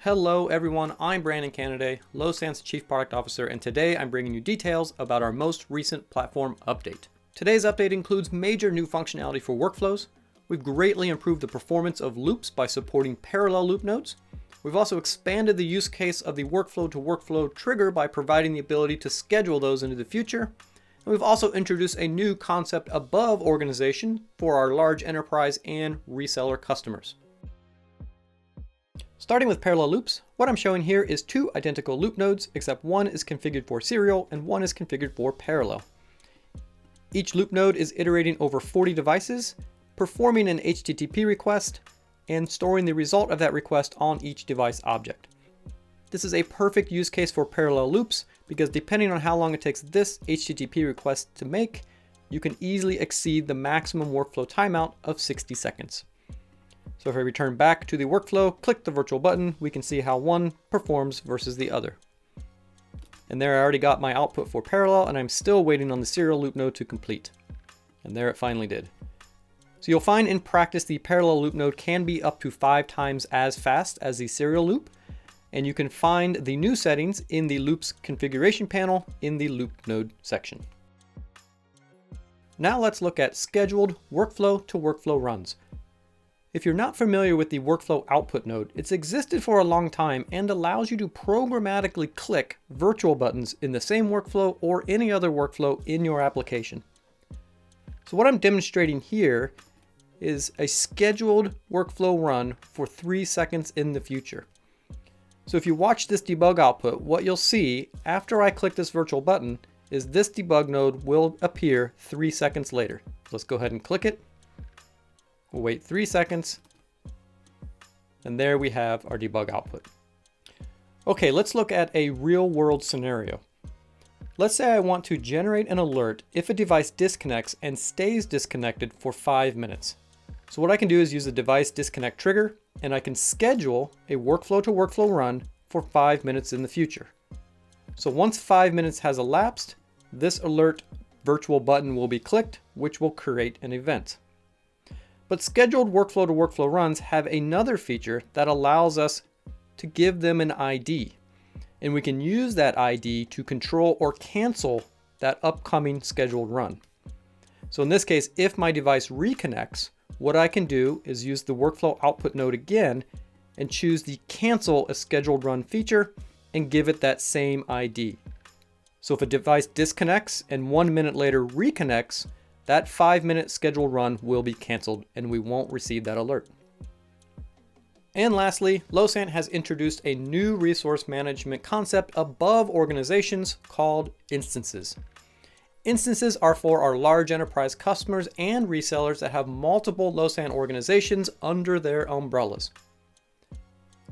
Hello everyone, I'm Brandon Canaday, Losant's Chief Product Officer, and today I'm bringing you details about our most recent platform update. Today's update includes major new functionality for workflows. We've greatly improved the performance of loops by supporting parallel loop nodes. We've also expanded the use case of the workflow-to-workflow trigger by providing the ability to schedule those into the future. And we've also introduced a new concept above organization for our large enterprise and reseller customers. Starting with parallel loops, what I'm showing here is two identical loop nodes, except one is configured for serial and one is configured for parallel. Each loop node is iterating over 40 devices, performing an HTTP request, and storing the result of that request on each device object. This is a perfect use case for parallel loops because depending on how long it takes this HTTP request to make, you can easily exceed the maximum workflow timeout of 60 seconds. So if I return back to the workflow, click the virtual button, we can see how one performs versus the other. And there I already got my output for parallel, and I'm still waiting on the serial loop node to complete. And there it finally did. So you'll find in practice the parallel loop node can be up to 5 times as fast as the serial loop, and you can find the new settings in the loops configuration panel in the loop node section. Now let's look at scheduled workflow-to-workflow runs. If you're not familiar with the workflow output node, it's existed for a long time and allows you to programmatically click virtual buttons in the same workflow or any other workflow in your application. So what I'm demonstrating here is a scheduled workflow run for 3 seconds in the future. So if you watch this debug output, what you'll see after I click this virtual button is this debug node will appear 3 seconds later. Let's go ahead and click it. We'll wait 3 seconds, and there we have our debug output. Okay, let's look at a real-world scenario. Let's say I want to generate an alert if a device disconnects and stays disconnected for 5 minutes. So what I can do is use the device disconnect trigger, and I can schedule a workflow-to-workflow run for 5 minutes in the future. So once 5 minutes has elapsed, this alert virtual button will be clicked, which will create an event. But scheduled workflow-to-workflow runs have another feature that allows us to give them an ID. And we can use that ID to control or cancel that upcoming scheduled run. So in this case, if my device reconnects, what I can do is use the workflow output node again and choose the cancel a scheduled run feature and give it that same ID. So if a device disconnects and 1 minute later reconnects, that 5-minute scheduled run will be canceled and we won't receive that alert. And lastly, Losant has introduced a new resource management concept above organizations called instances. Instances are for our large enterprise customers and resellers that have multiple Losant organizations under their umbrellas.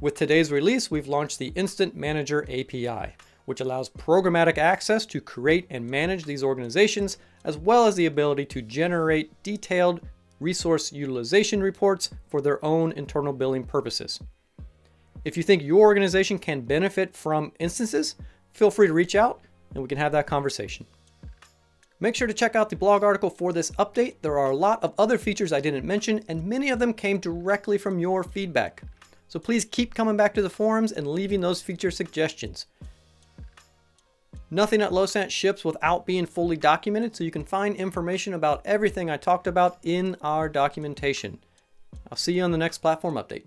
With today's release, we've launched the Instant Manager API, which allows programmatic access to create and manage these organizations, as well as the ability to generate detailed resource utilization reports for their own internal billing purposes. If you think your organization can benefit from instances, feel free to reach out and we can have that conversation. Make sure to check out the blog article for this update. There are a lot of other features I didn't mention, and many of them came directly from your feedback. So please keep coming back to the forums and leaving those feature suggestions. Nothing at Losant ships without being fully documented, so you can find information about everything I talked about in our documentation. I'll see you on the next platform update.